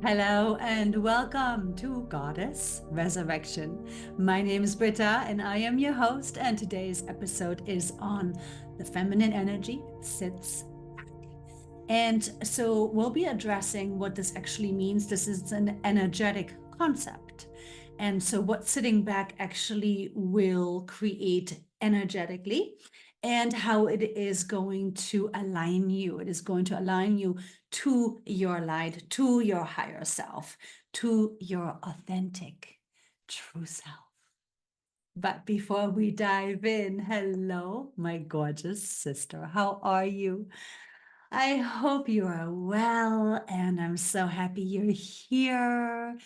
Hello and welcome to Goddess Resurrection. My name is Britta and I am your host, and today's episode is on the feminine energy sits back. And so we'll be addressing what this actually means. This is an energetic concept. And so what sitting back actually will create energetically and how it is going to align you. It is going to align you to your light, to your higher self, to your authentic true self. But before we dive in, hello, my gorgeous sister. How are you? I hope you are well, and I'm so happy you're here.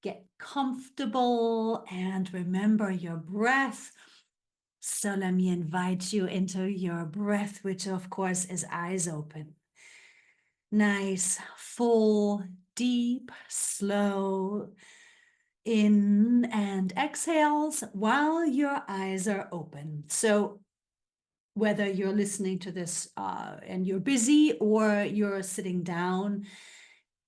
Get comfortable and remember your breath. So let me invite you into your breath, which of course is eyes open. Nice, full, deep, slow in and exhales while your eyes are open. So whether you're listening to this and you're busy or you're sitting down,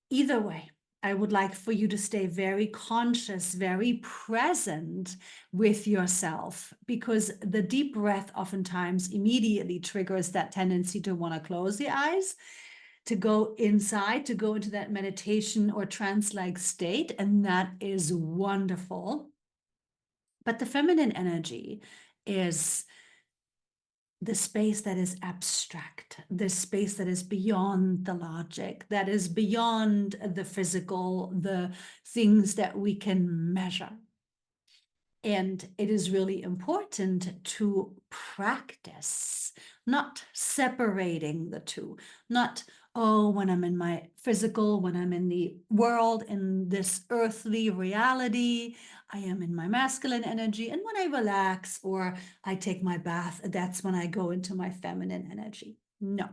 either way, I would like for you to stay very conscious, very present with yourself, because the deep breath oftentimes immediately triggers that tendency to want to close the eyes, to go inside, to go into that meditation or trance-like state, and that is wonderful. But the feminine energy is the space that is abstract, the space that is beyond the logic, that is beyond the physical, the things that we can measure. And it is really important to practice, not separating the two, not, oh, when I'm in my physical, when I'm in the world, in this earthly reality, I am in my masculine energy. And when I relax or I take my bath, that's when I go into my feminine energy. No,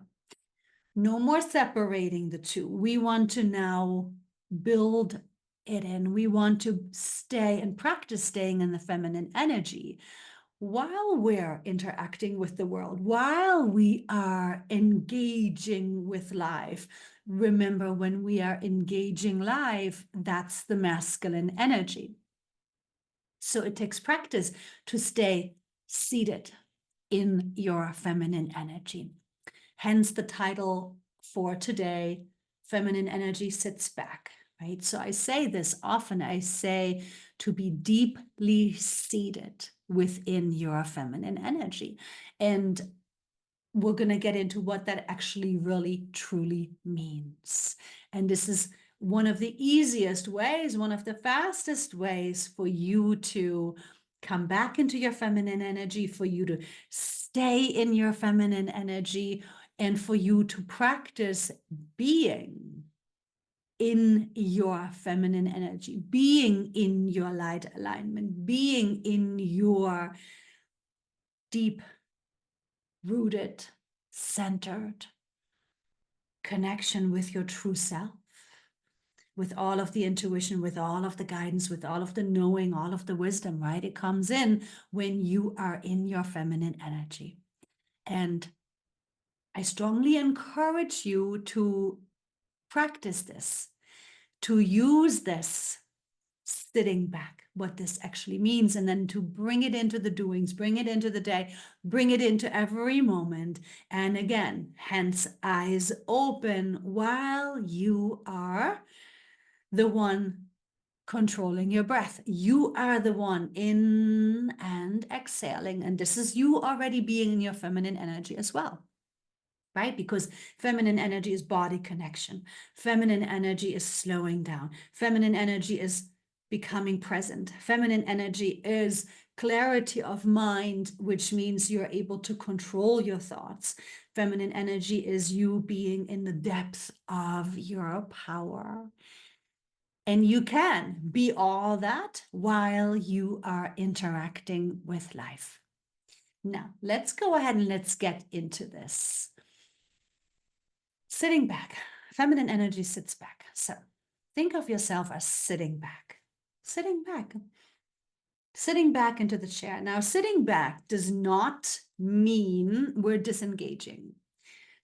no more separating the two. We want to now build it in. We want to stay and practice staying in the feminine energy while we're interacting with the world, while we are engaging with life. Remember, when we are engaging life, that's the masculine energy. So it takes practice to stay seated in your feminine energy. Hence the title for today, Feminine Energy Sits Back, right? So I say this often, I say to be deeply seated within your feminine energy. And we're going to get into what that actually really truly means. And this is one of the easiest ways, one of the fastest ways for you to come back into your feminine energy, for you to stay in your feminine energy, and for you to practice being in your feminine energy, being in your light alignment, being in your deep rooted, centered connection with your true self, with all of the intuition, with all of the guidance, with all of the knowing, all of the wisdom, right? It comes in when you are in your feminine energy. And I strongly encourage you to practice this, to use this sitting back, what this actually means, and then to bring it into the doings, bring it into the day, bring it into every moment. And again, hence eyes open while you are the one controlling your breath. You are the one in and exhaling. And this is you already being in your feminine energy as well. Right? Because feminine energy is body connection. Feminine energy is slowing down. Feminine energy is becoming present. Feminine energy is clarity of mind, which means you're able to control your thoughts. Feminine energy is you being in the depth of your power. And you can be all that while you are interacting with life. Now, let's go ahead and let's get into this. Sitting back, feminine energy sits back. So think of yourself as sitting back, sitting back, sitting back into the chair. Now, sitting back does not mean we're disengaging.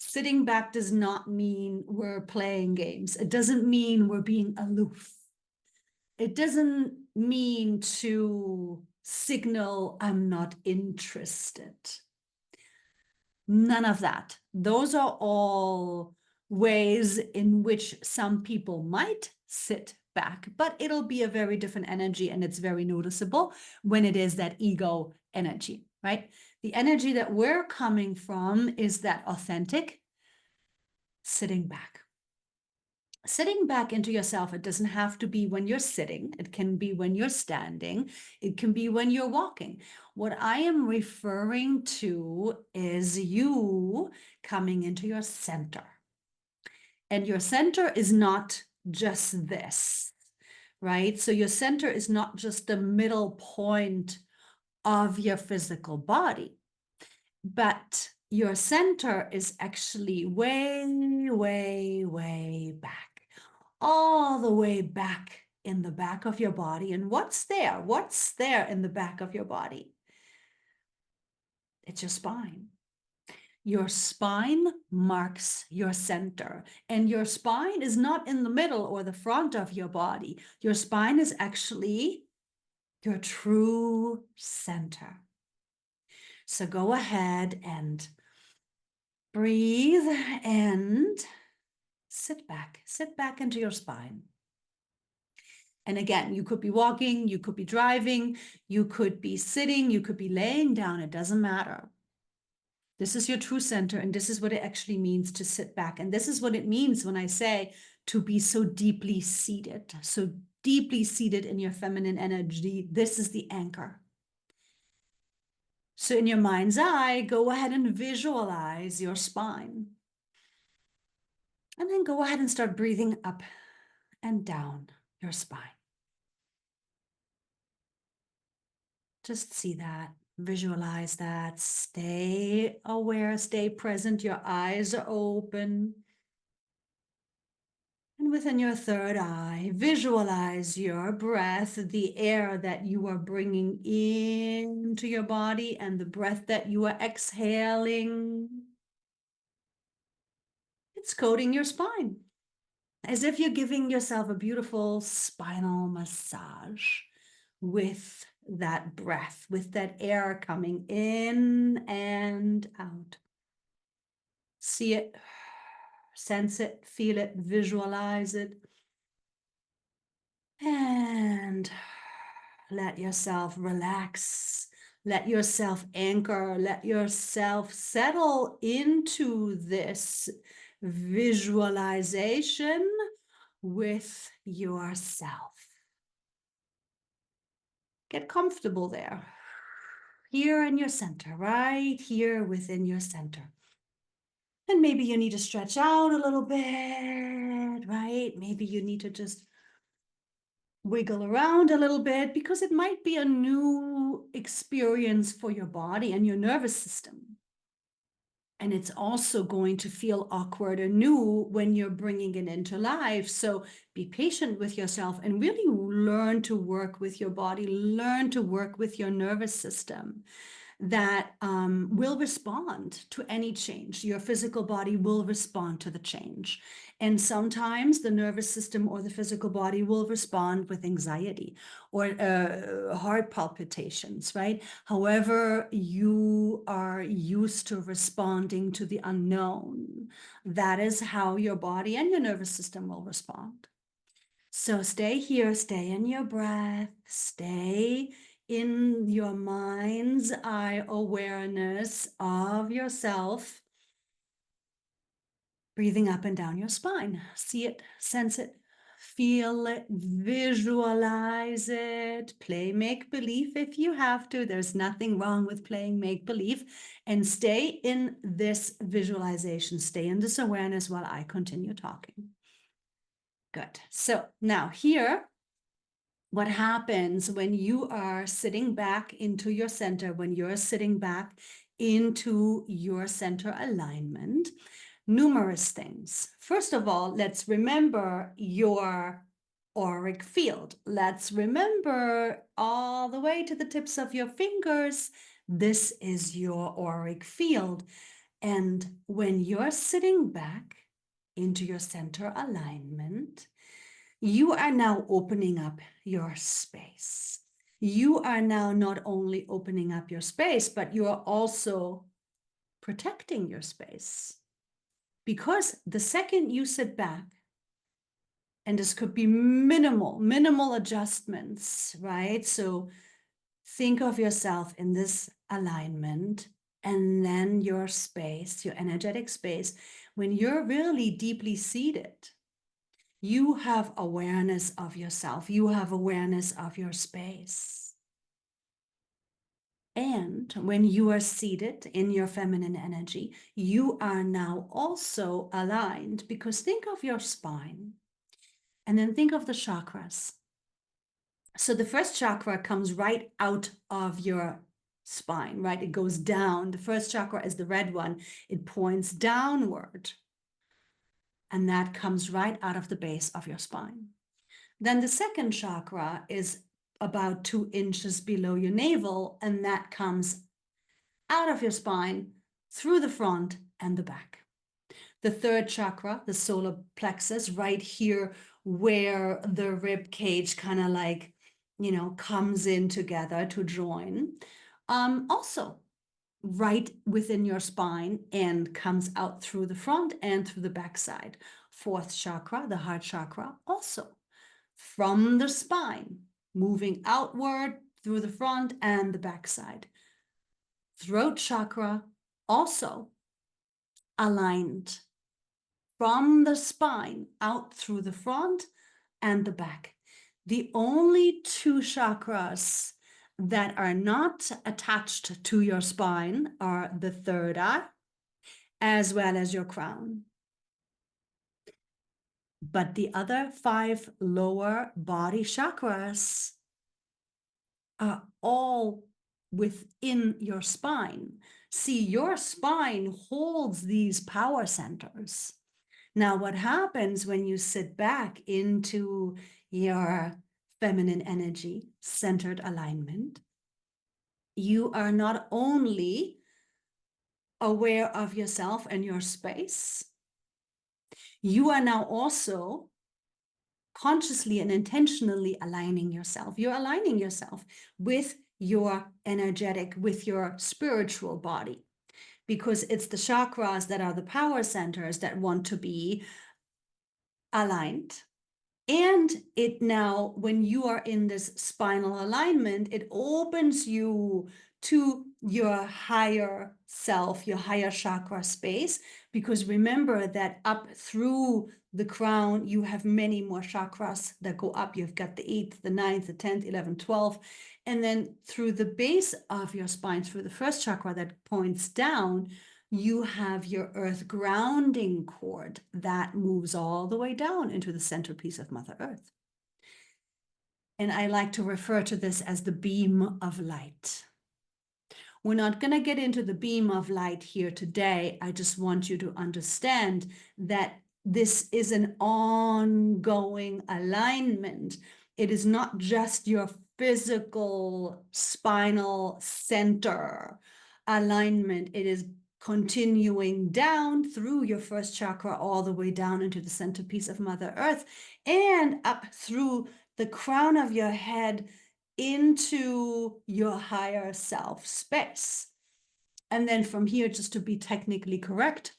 Sitting back does not mean we're playing games. It doesn't mean we're being aloof. It doesn't mean to signal I'm not interested. None of that. Those are all ways in which some people might sit back, but it'll be a very different energy, and it's very noticeable when it is that ego energy, right? The energy that we're coming from is that authentic sitting back. Sitting back into yourself, it doesn't have to be when you're sitting. It can be when you're standing. It can be when you're walking. What I am referring to is you coming into your center. And your center is not just this, right? So your center is not just the middle point of your physical body, but your center is actually way, way, way back. All the way back in the back of your body. And what's there? What's there in the back of your body? It's your spine. Your spine marks your center. And your spine is not in the middle or the front of your body. Your spine is actually your true center. So go ahead and breathe and sit back into your spine. And again, you could be walking, you could be driving, you could be sitting, you could be laying down, it doesn't matter. This is your true center, and this is what it actually means to sit back. And this is what it means when I say to be so deeply seated in your feminine energy. This is the anchor. So in your mind's eye, go ahead and visualize your spine. And then go ahead and start breathing up and down your spine. Just see that, visualize that, stay aware, stay present, your eyes are open. And within your third eye, visualize your breath, the air that you are bringing into your body and the breath that you are exhaling. It's coating your spine, as if you're giving yourself a beautiful spinal massage with that breath, with that air coming in and out. See it, sense it, feel it, visualize it. And let yourself relax. Let yourself anchor. Let yourself settle into this visualization with yourself. Get comfortable there. Here in your center, right here within your center. And maybe you need to stretch out a little bit, right? Maybe you need to just wiggle around a little bit, because it might be a new experience for your body and your nervous system. And it's also going to feel awkward or new when you're bringing it into life. So be patient with yourself and really learn to work with your body, learn to work with your nervous system that will respond to any change. Your physical body will respond to the change. And sometimes the nervous system or the physical body will respond with anxiety or heart palpitations, right? However, you are used to responding to the unknown. That is how your body and your nervous system will respond. So stay here, stay in your breath, stay in your mind's eye awareness of yourself, breathing up and down your spine. See it, sense it, feel it, visualize it, play make-believe if you have to. There's nothing wrong with playing make-believe, and stay in this visualization, stay in this awareness while I continue talking. Good. So now here, what happens when you are sitting back into your center, when you're sitting back into your center alignment? Numerous things. First of all, let's remember your auric field. Let's remember all the way to the tips of your fingers. This is your auric field. And when you're sitting back into your center alignment, you are now opening up your space. You are now not only opening up your space, but you are also protecting your space. Because the second you sit back, and this could be minimal adjustments, right? So think of yourself in this alignment, and then your space, your energetic space, when you're really deeply seated, you have awareness of yourself. You have awareness of your space. And when you are seated in your feminine energy, you are now also aligned, because think of your spine and then think of the chakras. So the first chakra comes right out of your spine, right? It goes down. The first chakra is the red one. It points downward. And that comes right out of the base of your spine. Then the second chakra is about 2 inches below your navel, and that comes out of your spine through the front and the back. The third chakra, the solar plexus, right here where the rib cage kind of like, comes in together to join, also right within your spine and comes out through the front and through the backside. Fourth chakra, the heart chakra, also from the spine, moving outward through the front and the backside. Throat chakra, also aligned from the spine out through the front and the back. The only 2 chakras that are not attached to your spine are the third eye as well as your crown. But the other 5 lower body chakras are all within your spine. See, your spine holds these power centers. Now, what happens when you sit back into your feminine energy, centered alignment, you are not only aware of yourself and your space, you are now also consciously and intentionally aligning yourself. You're aligning yourself with your energetic, with your spiritual body, because it's the chakras that are the power centers that want to be aligned. And it now, when you are in this spinal alignment, it opens you to your higher self, your higher chakra space, because remember that up through the crown, you have many more chakras that go up. You've got the 8th, the 9th, the 10th, 11th, 12th. And then through the base of your spine, through the first chakra that points down, you have your earth grounding cord that moves all the way down into the centerpiece of Mother Earth. And I like to refer to this as the beam of light. We're not going to get into the beam of light here today. I just want you to understand that this is an ongoing alignment. It is not just your physical spinal center alignment. It is continuing down through your first chakra all the way down into the centerpiece of Mother Earth and up through the crown of your head into your higher self space. And then from here, just to be technically correct,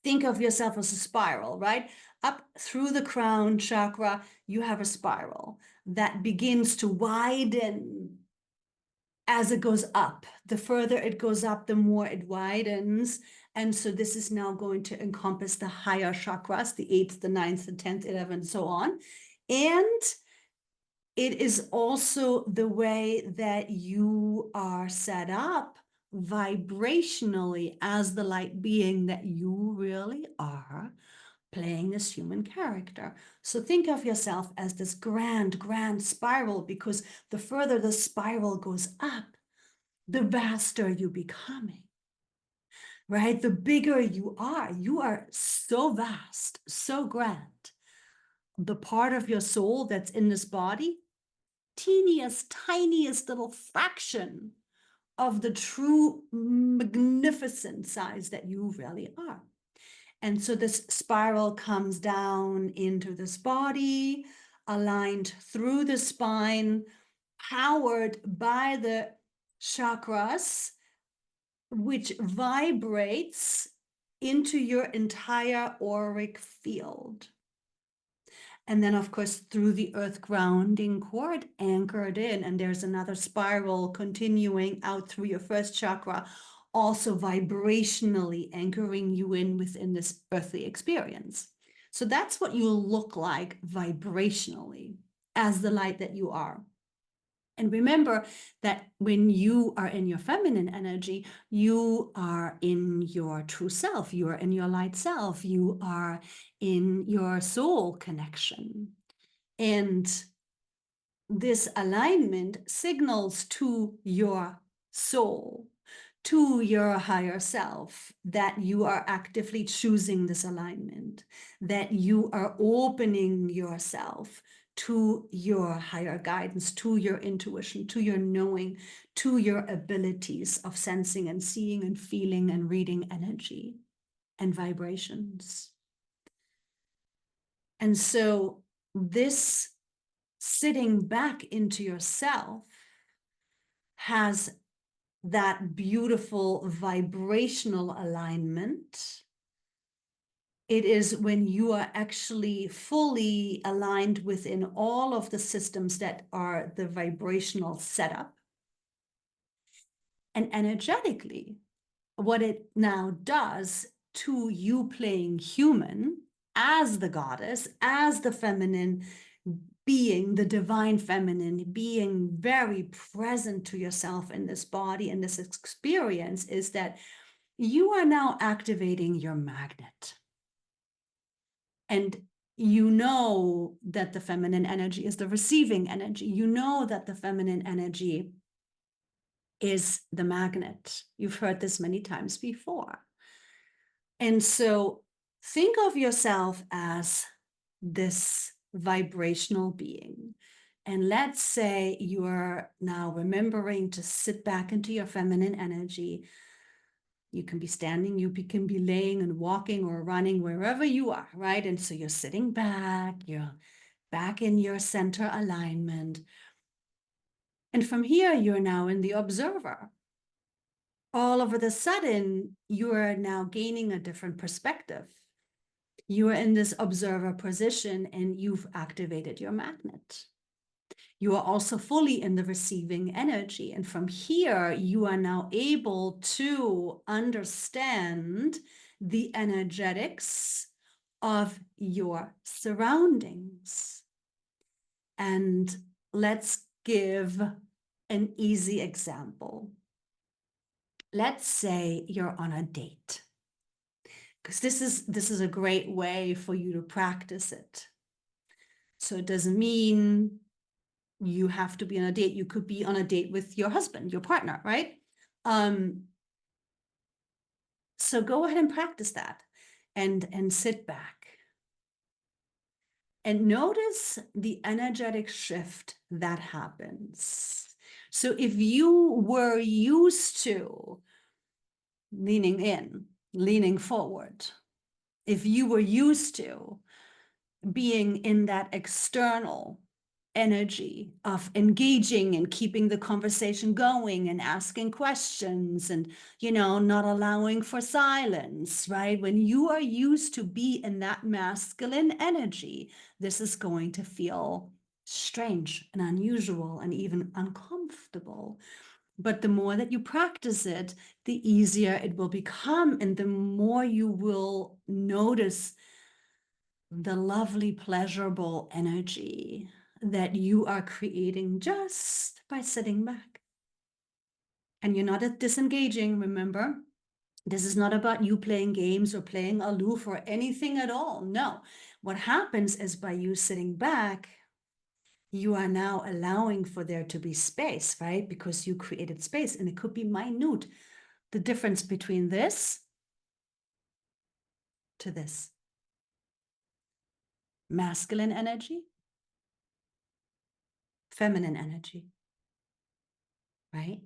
think of yourself as a spiral, right? Up through the crown chakra, you have a spiral that begins to widen as it goes up. The further it goes up, the more it widens. And so this is now going to encompass the higher chakras, the 8th, the 9th, the 10th, 11th, so on. And it is also the way that you are set up vibrationally as the light being that you really are, playing this human character. So think of yourself as this grand spiral, because the further the spiral goes up, the vaster you becoming, right? The bigger you are so vast, so grand. The part of your soul that's in this body, teeniest, tiniest little fraction of the true magnificent size that you really are. And so this spiral comes down into this body, aligned through the spine, powered by the chakras, which vibrates into your entire auric field. And then, of course, through the earth grounding cord anchored in, and there's another spiral continuing out through your first chakra, also vibrationally anchoring you in within this earthly experience. So that's what you'll look like vibrationally as the light that you are. And remember that when you are in your feminine energy, you are in your true self, you are in your light self, you are in your soul connection. And this alignment signals to your soul, to your higher self, that you are actively choosing this alignment, that you are opening yourself to your higher guidance, to your intuition, to your knowing, to your abilities of sensing and seeing and feeling and reading energy and vibrations. And so this sitting back into yourself has that beautiful vibrational alignment. It is when you are actually fully aligned within all of the systems that are the vibrational setup. And energetically, what it now does to you playing human as the goddess, as the feminine being, the divine feminine, being very present to yourself in this body and this experience, is that you are now activating your magnet. And you know that the feminine energy is the receiving energy. You know that the feminine energy is the magnet. You've heard this many times before. And so think of yourself as this vibrational being. And let's say you are now remembering to sit back into your feminine energy. You can be standing, you can be laying and walking or running wherever you are, right? And so you're sitting back, you're back in your center alignment. And from here, you're now in the observer. All of a sudden, you are now gaining a different perspective. You are in this observer position and you've activated your magnet. You are also fully in the receiving energy. And from here, you are now able to understand the energetics of your surroundings. And let's give an easy example. Let's say you're on a date, because this is a great way for you to practice it. So it doesn't mean you have to be on a date. You could be on a date with your husband, your partner, right? So go ahead and practice that and sit back. And notice the energetic shift that happens. So if you were used to leaning in, leaning forward, if you were used to being in that external energy of engaging and keeping the conversation going and asking questions and, not allowing for silence, right? When you are used to be in that masculine energy, this is going to feel strange and unusual and even uncomfortable. But the more that you practice it, the easier it will become, and the more you will notice the lovely, pleasurable energy that you are creating just by sitting back. And you're not disengaging, remember? This is not about you playing games or playing aloof or anything at all. No. What happens is by you sitting back, you are now allowing for there to be space, right? Because you created space, and it could be minute. The difference between this to this. Masculine energy, feminine energy, right?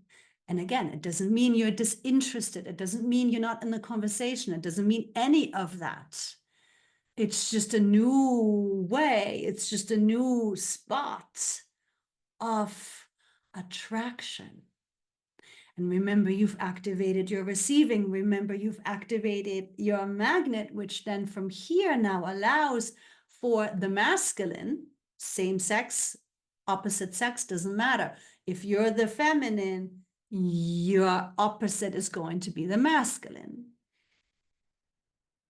And again, it doesn't mean you're disinterested. It doesn't mean you're not in the conversation. It doesn't mean any of that. It's just a new way. It's just a new spot of attraction. And remember, you've activated your receiving. Remember, you've activated your magnet, which then from here now allows for the masculine, same sex, opposite sex, doesn't matter. If you're the feminine, your opposite is going to be the masculine.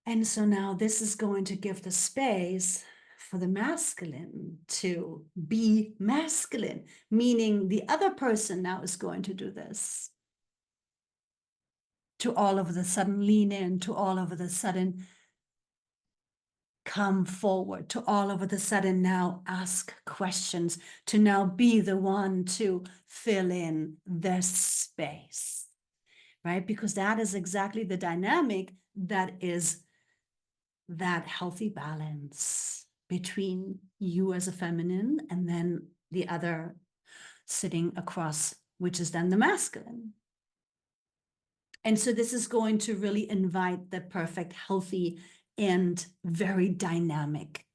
And so now this is going to give the space for the masculine to be masculine, meaning the other person now is going to do this. To all of a sudden lean in, to all of a sudden come forward, to all of a sudden now ask questions, to now be the one to fill in the space, right? Because that is exactly the dynamic that is that healthy balance between you as a feminine and then the other sitting across, which is then the masculine. And so this is going to really invite the perfect, healthy, and very dynamic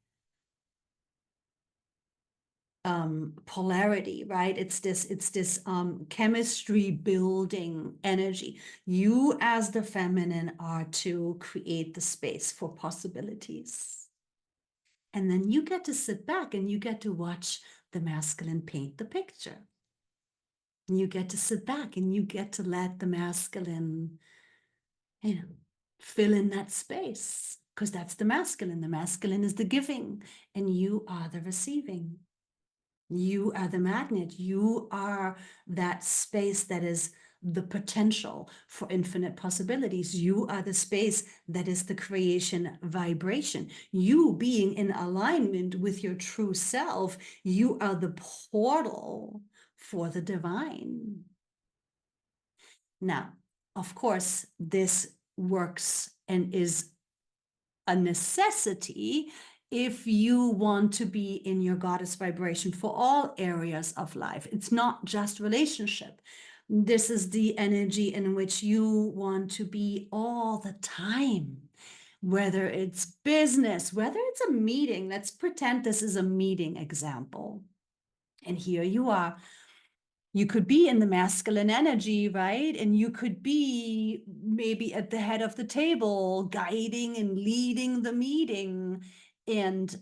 polarity, right? It's this chemistry building energy. You as the feminine are to create the space for possibilities. And then you get to sit back and you get to watch the masculine paint the picture. And you get to sit back and you get to let the masculine, fill in that space, because that's the masculine. The masculine is the giving, and you are the receiving. You are the magnet. You are that space that is the potential for infinite possibilities. You are the space that is the creation vibration. You being in alignment with your true self, you are the portal for the divine. Now, of course, this works and is a necessity if you want to be in your goddess vibration for all areas of life. It's not just relationship. This is the energy in which you want to be all the time, whether it's business, whether it's a meeting. Let's pretend this is a meeting example. And here you are. You could be in the masculine energy, right? And you could be maybe at the head of the table, guiding and leading the meeting. And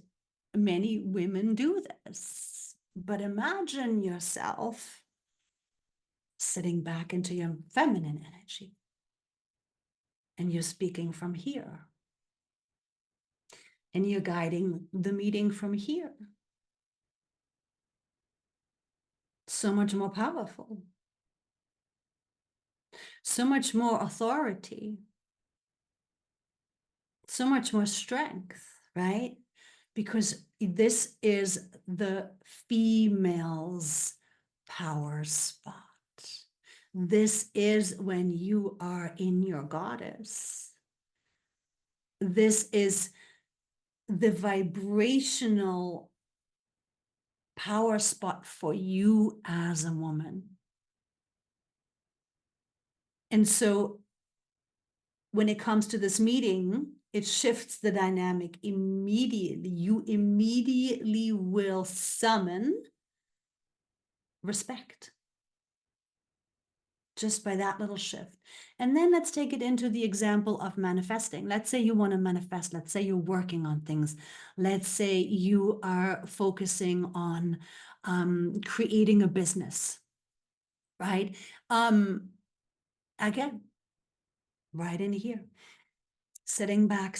many women do this. But imagine yourself sitting back into your feminine energy. And you're speaking from here. And you're guiding the meeting from here. So much more powerful. So much more authority. So much more strength, right? Because this is the female's power spot. This is when you are in your goddess. This is the vibrational power spot for you as a woman. And so when it comes to this meeting, it shifts the dynamic immediately. You immediately will summon respect just by that little shift. And then let's take it into the example of manifesting. Let's say you want to manifest. Let's say you're working on things. Let's say you are focusing on creating a business, right? Again, right in here. Sitting back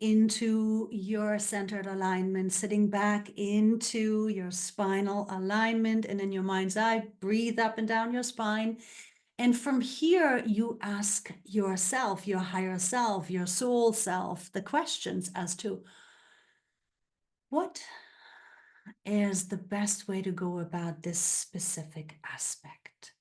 into your centered alignment, sitting back into your spinal alignment, and in your mind's eye, breathe up and down your spine. And from here, you ask yourself, your higher self, your soul self, the questions as to what is the best way to go about this specific aspect?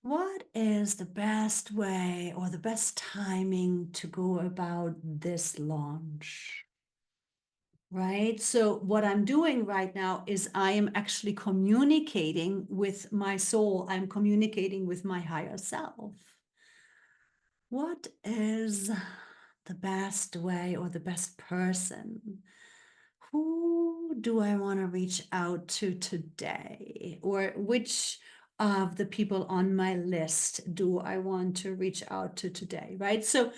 What is the best way or the best timing to go about this launch? right? So what I'm doing right now is I am actually communicating with my soul. I'm communicating with my higher self. What is the best way or the best person? Who do I want to reach out to today? Or which of the people on my list do I want to reach out to today, right? So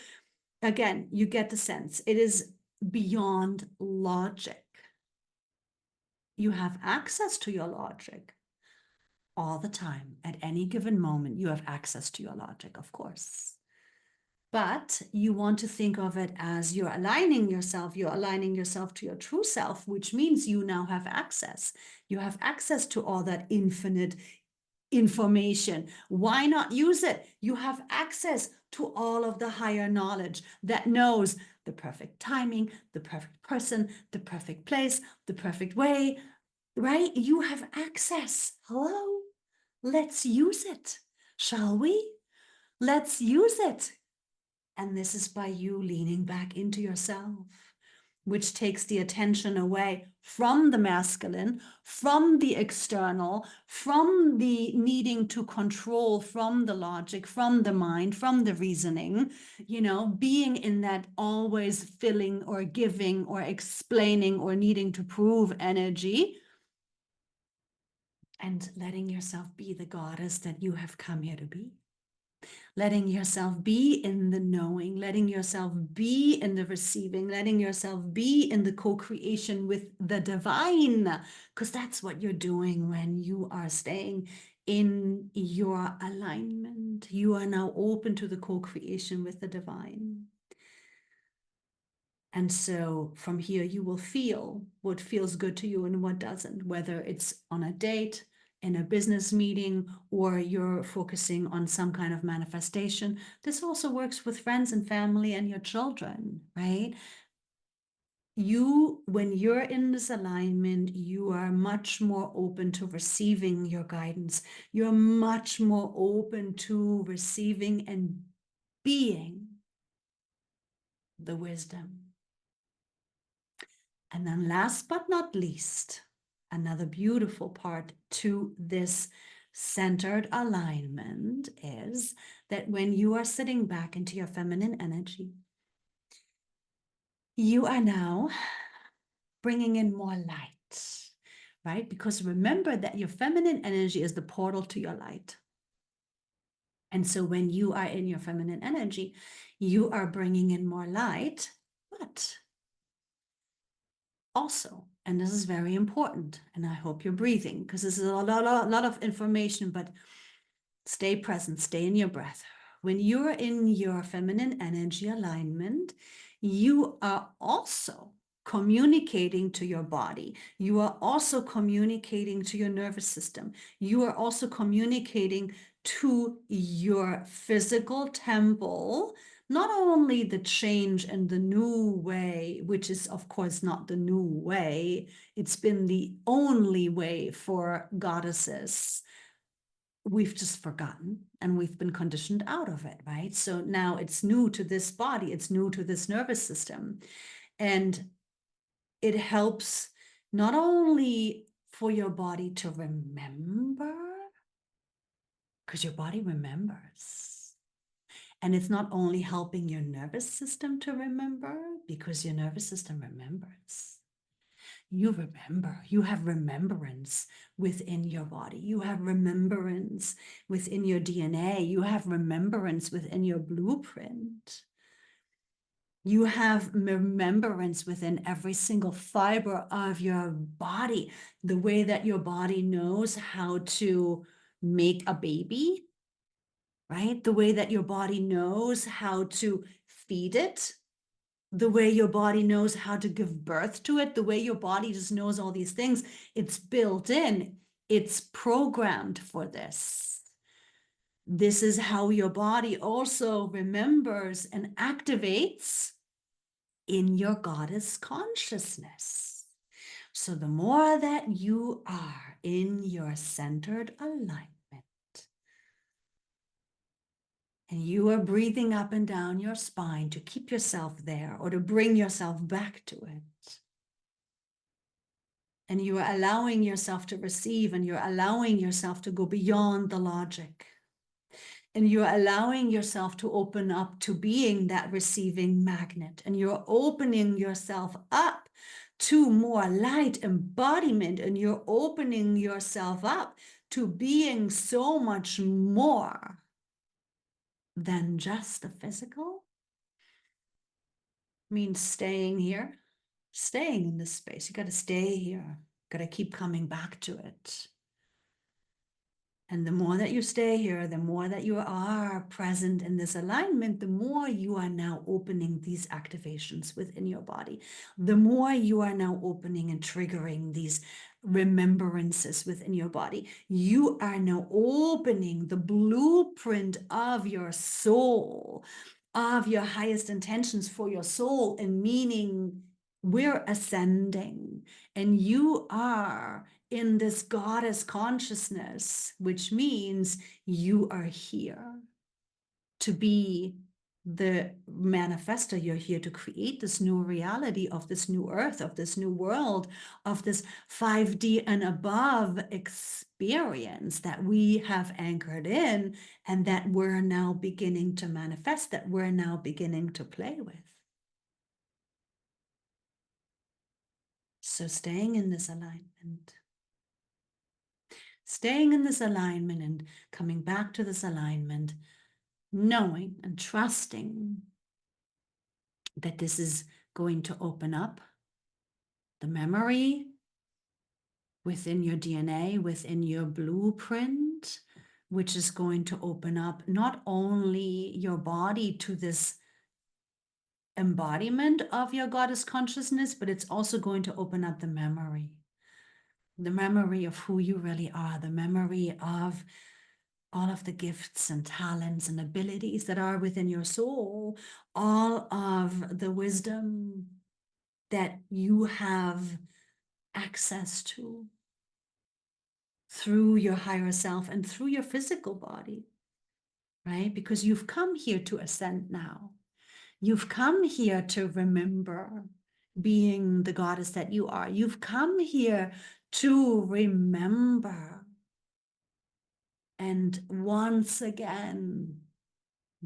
again, you get the sense. It is beyond logic. You have access to your logic all the time. At any given moment, you have access to your logic, of course. But you want to think of it as you're aligning yourself to your true self, which means you now have access. You have access to all that infinite information. Why not use it? You have access to all of the higher knowledge that knows the perfect timing, the perfect person, the perfect place, the perfect way, right? You have access. Hello? Let's use it, shall we? Let's use it. And this is by you leaning back into yourself, which takes the attention away from the masculine, from the external, from the needing to control, from the logic, from the mind, from the reasoning, being in that always filling or giving or explaining or needing to prove energy, and letting yourself be the goddess that you have come here to be. Letting yourself be in the knowing, letting yourself be in the receiving, letting yourself be in the co-creation with the divine, because that's what you're doing when you are staying in your alignment. You are now open to the co-creation with the divine. And so from here, you will feel what feels good to you and what doesn't, whether it's on a date, in a business meeting, or you're focusing on some kind of manifestation. This also works with friends and family and your children, right? When you're in this alignment, you are much more open to receiving your guidance. You're much more open to receiving and being the wisdom. And then last but not least, another beautiful part to this centered alignment is that when you are sitting back into your feminine energy, you are now bringing in more light, right? Because remember that your feminine energy is the portal to your light. And so when you are in your feminine energy, you are bringing in more light, but also, and this is very important, and I hope you're breathing because this is a lot of information, but stay present, stay in your breath. When you're in your feminine energy alignment, you are also communicating to your body. You are also communicating to your nervous system. You are also communicating to your physical temple, not only the change and the new way, which is of course not the new way, it's been the only way for goddesses. We've just forgotten and we've been conditioned out of it, right? So now it's new to this body, it's new to this nervous system. And it helps not only for your body to remember, because your body remembers. And it's not only helping your nervous system to remember, because your nervous system remembers. You remember, you have remembrance within your body. You have remembrance within your DNA. You have remembrance within your blueprint. You have remembrance within every single fiber of your body. The way that your body knows how to make a baby, right? The way that your body knows how to feed it, the way your body knows how to give birth to it, the way your body just knows all these things. It's built in, it's programmed for this. This is how your body also remembers and activates in your goddess consciousness. So the more that you are in your centered alignment, and you are breathing up and down your spine to keep yourself there or to bring yourself back to it, And you are allowing yourself to receive, and you're allowing yourself to go beyond the logic. And you're allowing yourself to open up to being that receiving magnet. And you're opening yourself up to more light embodiment. And you're opening yourself up to being so much more than just the physical. Means staying here, staying in this space. You got to stay here, got to keep coming back to it. And the more that you stay here, the more that you are present in this alignment, the more you are now opening these activations within your body. The more you are now opening and triggering these remembrances within your body. You are now opening the blueprint of your soul, of your highest intentions for your soul, and meaning we're ascending, and you are in this goddess consciousness, which means you are here to be the manifestor. You're here to create this new reality of this new earth, of this new world, of this 5D and above experience that we have anchored in, and that we're now beginning to manifest, that we're now beginning to play with. So staying in this alignment, and coming back to this alignment, knowing and trusting that this is going to open up the memory within your DNA, within your blueprint, which is going to open up not only your body to this embodiment of your goddess consciousness, but it's also going to open up the memory of who you really are, the memory of all of the gifts and talents and abilities that are within your soul, all of the wisdom that you have access to through your higher self and through your physical body, right? Because you've come here to ascend now. You've come here to remember being the goddess that you are. You've come here to remember and once again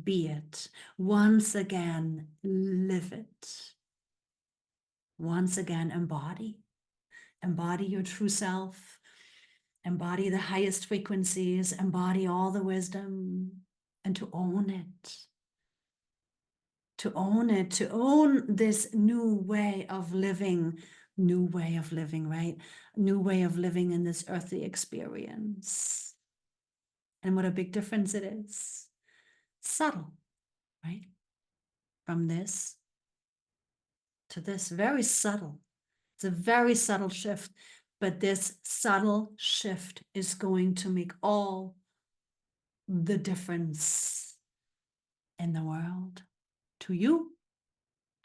be it, once again live it, once again embody your true self, embody the highest frequencies, embody all the wisdom, and to own it. To own this new way of living, right? New way of living in this earthly experience. And what a big difference it is. Subtle, right? From this to this, very subtle. It's a very subtle shift, but this subtle shift is going to make all the difference in the world to you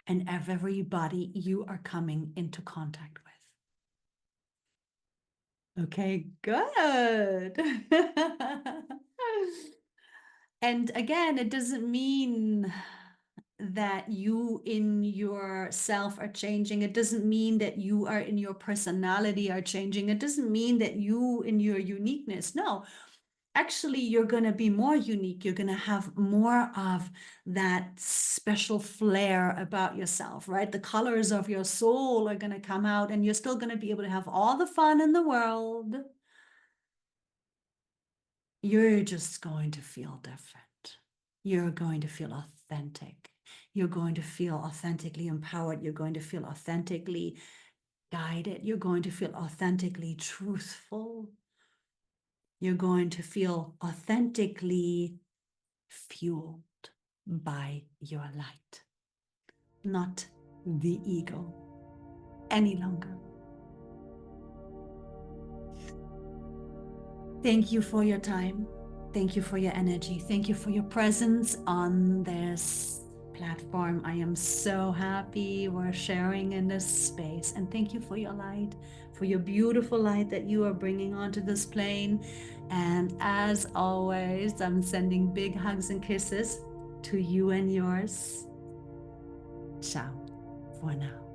and everybody you are coming into contact with. Okay, good. And again, it doesn't mean that you in yourself are changing. It doesn't mean that you are in your personality are changing. It doesn't mean that you in your uniqueness. No, actually, you're going to be more unique. You're going to have more of that special flair about yourself, right? The colors of your soul are going to come out, and you're still going to be able to have all the fun in the world. You're just going to feel different. You're going to feel authentic. You're going to feel authentically empowered. You're going to feel authentically guided. You're going to feel authentically truthful. You're going to feel authentically fueled by your light, not the ego any longer. Thank you for your time. Thank you for your energy. Thank you for your presence on this platform. I am so happy we're sharing in this space. And thank you for your light, for your beautiful light that you are bringing onto this plane. And as always, I'm sending big hugs and kisses to you and yours. Ciao for now.